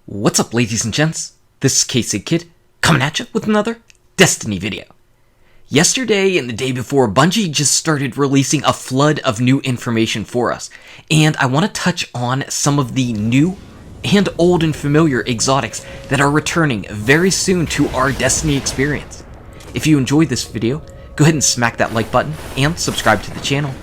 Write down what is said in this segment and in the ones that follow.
What's up, ladies and gents? This is K-Sig Kid, coming at you with another Destiny video. Yesterday and the day before, Bungie just started releasing a flood of new information for us, and I want to touch on some of the new and old and familiar exotics that are returning very soon to our Destiny experience. If you enjoyed this video, go ahead and smack that like button and subscribe to the channel.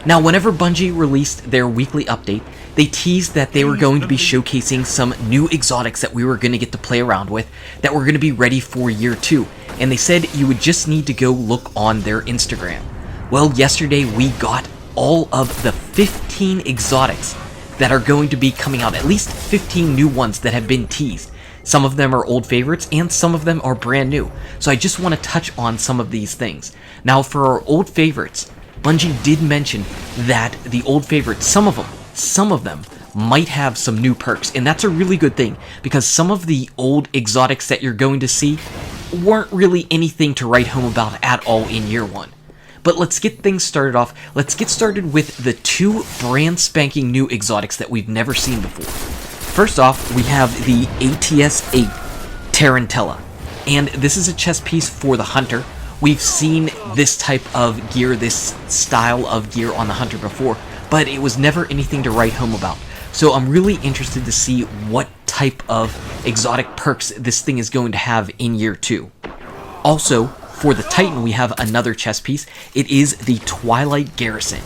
Now, whenever Bungie released their weekly update, they teased that they were going to be showcasing some new exotics that we were going to get to play around with that were going to be ready for year 2, and they said you would just need to go look on their Instagram. Well, yesterday we got all of the 15 exotics that are going to be coming out, at least 15 new ones that have been teased. Some of them are old favorites and some of them are brand new, so I just want to touch on some of these things. Now, for our old favorites, Bungie did mention that the old favorites, some of them might have some new perks, and that's a really good thing because some of the old exotics that you're going to see weren't really anything to write home about at all in year 1. But let's get things started off. Let's get started with the 2 brand spanking new exotics that we've never seen before. First off, we have the ATS-8 Tarantella, and this is a chess piece for the Hunter. We've seen this type of gear, this style of gear on the Hunter before, but it was never anything to write home about. So I'm really interested to see what type of exotic perks this thing is going to have in year 2. Also, for the Titan, we have another chess piece. It is the Twilight Garrison.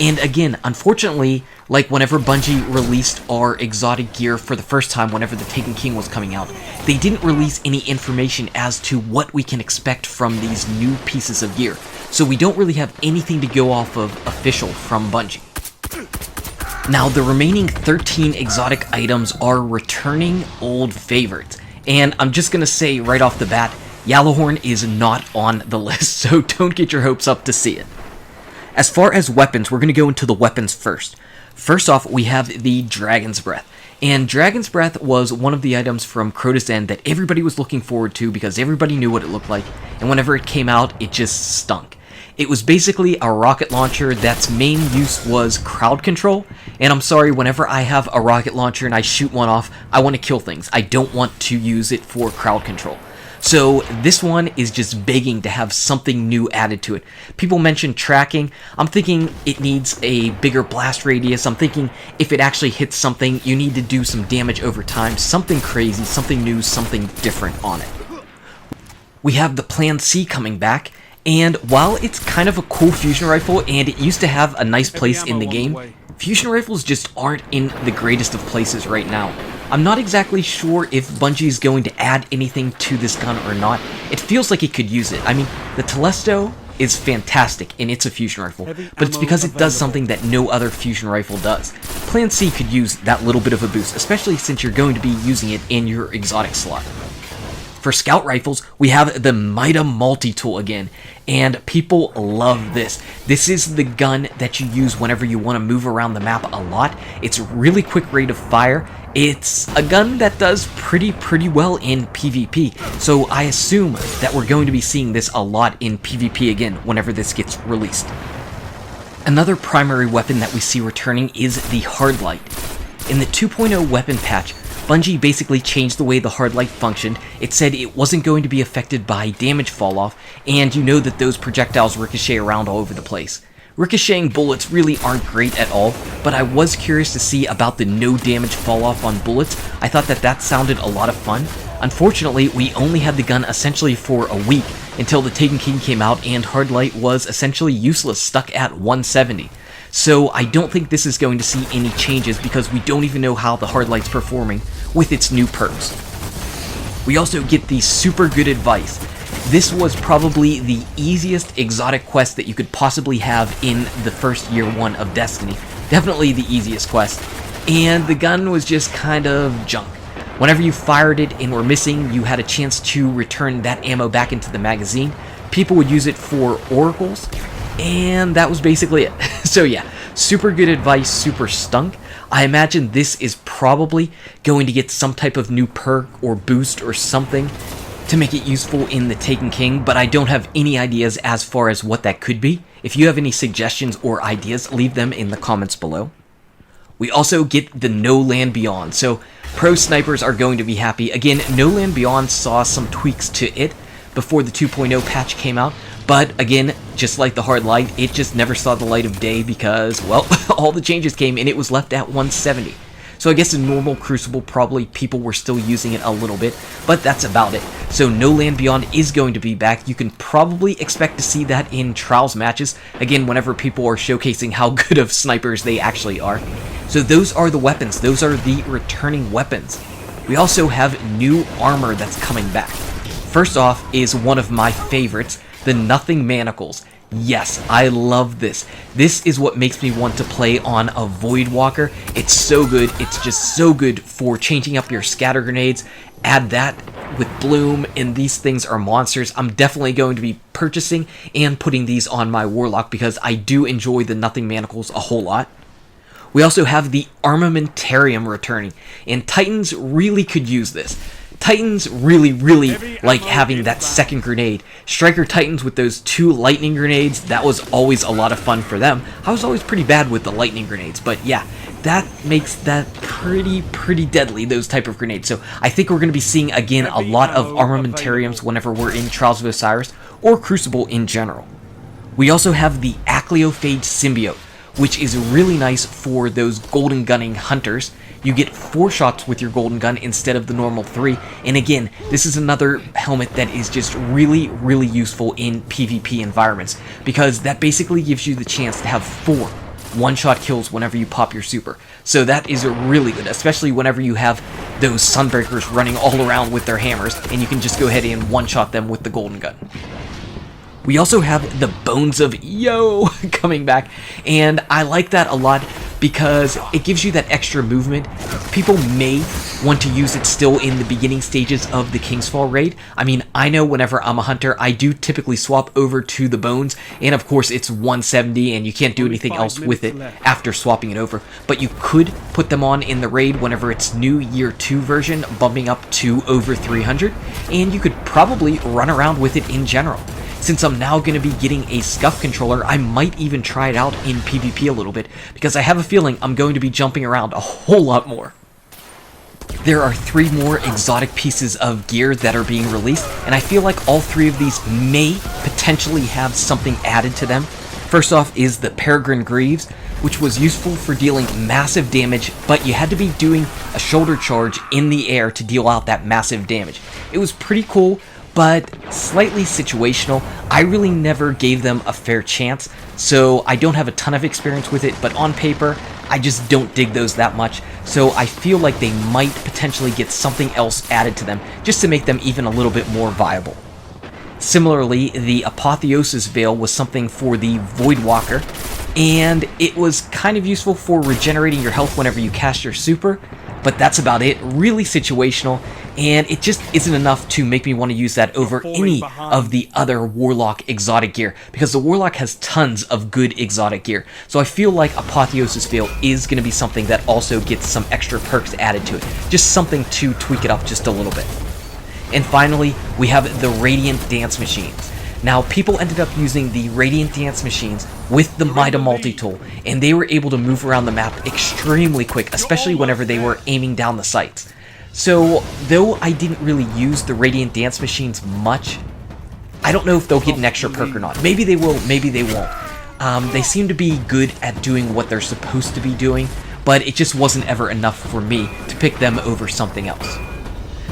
And again, unfortunately, like whenever Bungie released our exotic gear for the first time, whenever the Taken King was coming out, they didn't release any information as to what we can expect from these new pieces of gear. So we don't really have anything to go off of official from Bungie. Now, the remaining 13 exotic items are returning old favorites. And I'm just going to say right off the bat, Yellowhorn is not on the list, so don't get your hopes up to see it. As far as weapons, we're going to go into the weapons first. First off, we have the Dragon's Breath. And Dragon's Breath was one of the items from Crota's End that everybody was looking forward to because everybody knew what it looked like, and whenever it came out, it just stunk. It was basically a rocket launcher that's main use was crowd control, and I'm sorry, whenever I have a rocket launcher and I shoot one off, I want to kill things. I don't want to use it for crowd control. So this one is just begging to have something new added to it. People mentioned tracking. I'm thinking it needs a bigger blast radius. I'm thinking if it actually hits something, you need to do some damage over time. Something crazy, something new, something different on it. We have the Plan C coming back. And while it's kind of a cool fusion rifle, and it used to have a nice place in the game, fusion rifles just aren't in the greatest of places right now. I'm not exactly sure if Bungie is going to add anything to this gun or not. It feels like it could use it. I mean, the Telesto is fantastic, and it's a fusion rifle, but it's because it does something that no other fusion rifle does. Plan C could use that little bit of a boost, especially since you're going to be using it in your exotic slot. For scout rifles, we have the MIDA multi-tool again, and people love this. This is the gun that you use whenever you want to move around the map a lot. It's really quick rate of fire. It's a gun that does pretty well in PvP, so I assume that we're going to be seeing this a lot in PvP again whenever this gets released. Another primary weapon that we see returning is the Hardlight. In the 2.0 weapon patch, Bungie basically changed the way the Hardlight functioned. It said it wasn't going to be affected by damage falloff, and you know that those projectiles ricochet around all over the place. Ricocheting bullets really aren't great at all, but I was curious to see about the no damage falloff on bullets. I thought that sounded a lot of fun. Unfortunately, we only had the gun essentially for a week until the Taken King came out and Hardlight was essentially useless, stuck at 170. So I don't think this is going to see any changes because we don't even know how the Hardlight's performing with its new perks. We also get the super good advice. This was probably the easiest exotic quest that you could possibly have in the first year 1 of Destiny. Definitely the easiest quest. And the gun was just kind of junk. Whenever you fired it and were missing, you had a chance to return that ammo back into the magazine. People would use it for oracles, and that was basically it. So yeah, super good advice, super stunk. I imagine this is probably going to get some type of new perk or boost or something to make it useful in the Taken King, but I don't have any ideas as far as what that could be. If you have any suggestions or ideas, leave them in the comments below. We also get the No Land Beyond, so pro snipers are going to be happy. Again, No Land Beyond saw some tweaks to it before the 2.0 patch came out, but again, just like the Hard Light, it just never saw the light of day because, well, all the changes came and it was left at 170. So I guess in normal Crucible, probably people were still using it a little bit, but that's about it. So No Land Beyond is going to be back. You can probably expect to see that in Trials matches, again, whenever people are showcasing how good of snipers they actually are. So those are the weapons. Those are the returning weapons. We also have new armor that's coming back. First off is one of my favorites, the Nothing Manacles. Yes, I love this. This is what makes me want to play on a Voidwalker. It's so good. It's just so good for changing up your scatter grenades. Add that with Bloom, and these things are monsters. I'm definitely going to be purchasing and putting these on my Warlock because I do enjoy the Nothing Manacles a whole lot. We also have the Armamentarium returning, and Titans really could use this. Titans really like having that second grenade. Striker Titans with those 2 lightning grenades, that was always a lot of fun for them. I was always pretty bad with the lightning grenades, but yeah, that makes that pretty deadly, those type of grenades. So I think we're going to be seeing, again, a lot of Armamentariums whenever we're in Trials of Osiris or Crucible in general. We also have the ACHLYOPHAGE Symbiote, which is really nice for those golden gunning hunters. You get 4 shots with your golden gun instead of the normal 3, and again, this is another helmet that is just really useful in PvP environments, because that basically gives you the chance to have 4 one-shot kills whenever you pop your super. So that is really good, especially whenever you have those Sunbreakers running all around with their hammers, and you can just go ahead and one-shot them with the golden gun. We also have the Bones of Yo coming back, and I like that a lot because it gives you that extra movement. People may want to use it still in the beginning stages of the Kingsfall raid. I mean, I know whenever I'm a hunter, I do typically swap over to the Bones, and of course it's 170 and you can't do anything else with it after swapping it over. But you could put them on in the raid whenever it's new Year 2 version, bumping up to over 300, and you could probably run around with it in general. Since I'm now going to be getting a Scuff controller, I might even try it out in PvP a little bit, because I have a feeling I'm going to be jumping around a whole lot more. There are 3 more exotic pieces of gear that are being released, and I feel like all 3 of these may potentially have something added to them. First off is the PEREGRINE Greaves, which was useful for dealing massive damage, but you had to be doing a shoulder charge in the air to deal out that massive damage. It was pretty cool, but slightly situational. I really never gave them a fair chance, so I don't have a ton of experience with it, but on paper, I just don't dig those that much, so I feel like they might potentially get something else added to them, just to make them even a little bit more viable. Similarly, the Apotheosis Veil was something for the Voidwalker, and it was kind of useful for regenerating your health whenever you cast your super, but that's about it. Really situational, and it just isn't enough to make me want to use that over any of the other Warlock exotic gear, because the Warlock has tons of good exotic gear. So I feel like Apotheosis Veil is going to be something that also gets some extra perks added to it. Just something to tweak it up just a little bit. And finally, we have the Radiant Dance Machines. Now, people ended up using the Radiant Dance Machines with the MIDA multi-tool, and they were able to move around the map extremely quick, especially whenever they were aiming down the sights. So, though I didn't really use the Radiant Dance Machines much, I don't know if they'll get an extra perk or not. Maybe they will, maybe they won't. They seem to be good at doing what they're supposed to be doing, but it just wasn't ever enough for me to pick them over something else.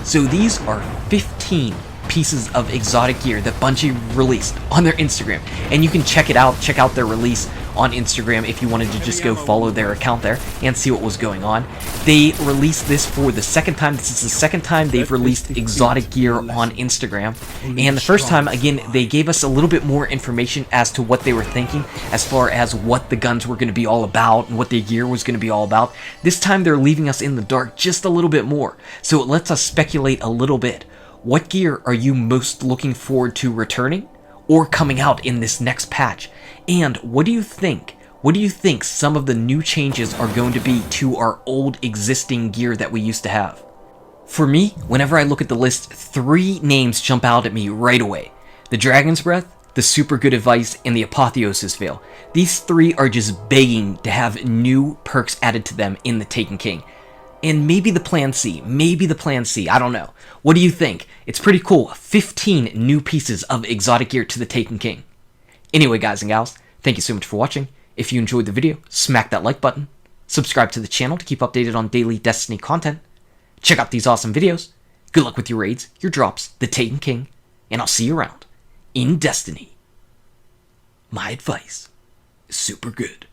So these are 15 pieces of exotic gear that Bungie released on their Instagram, and you can check it out, check out their release on Instagram if you wanted to just go follow their account there and see what was going on. They released this for the second time. This is the second time they've released exotic gear on Instagram, and the first time, again, they gave us a little bit more information as to what they were thinking as far as what the guns were going to be all about and what the gear was going to be all about. This time they're leaving us in the dark just a little bit more, so it lets us speculate a little bit. What gear are you most looking forward to returning or coming out in this next patch? And what do you think? What do you think some of the new changes are going to be to our old existing gear that we used to have? For me, whenever I look at the list, 3 names jump out at me right away. The Dragon's Breath, the super good advice, and the apotheosis veil. These three are just begging to have new perks added to them in the Taken King. And maybe the Plan C, I don't know. What do you think? It's pretty cool, 15 new pieces of exotic gear to the Taken King. Anyway, guys and gals, thank you so much for watching. If you enjoyed the video, smack that like button. Subscribe to the channel to keep updated on daily Destiny content. Check out these awesome videos. Good luck with your raids, your drops, the Taken King, and I'll see you around in Destiny. My advice is super good.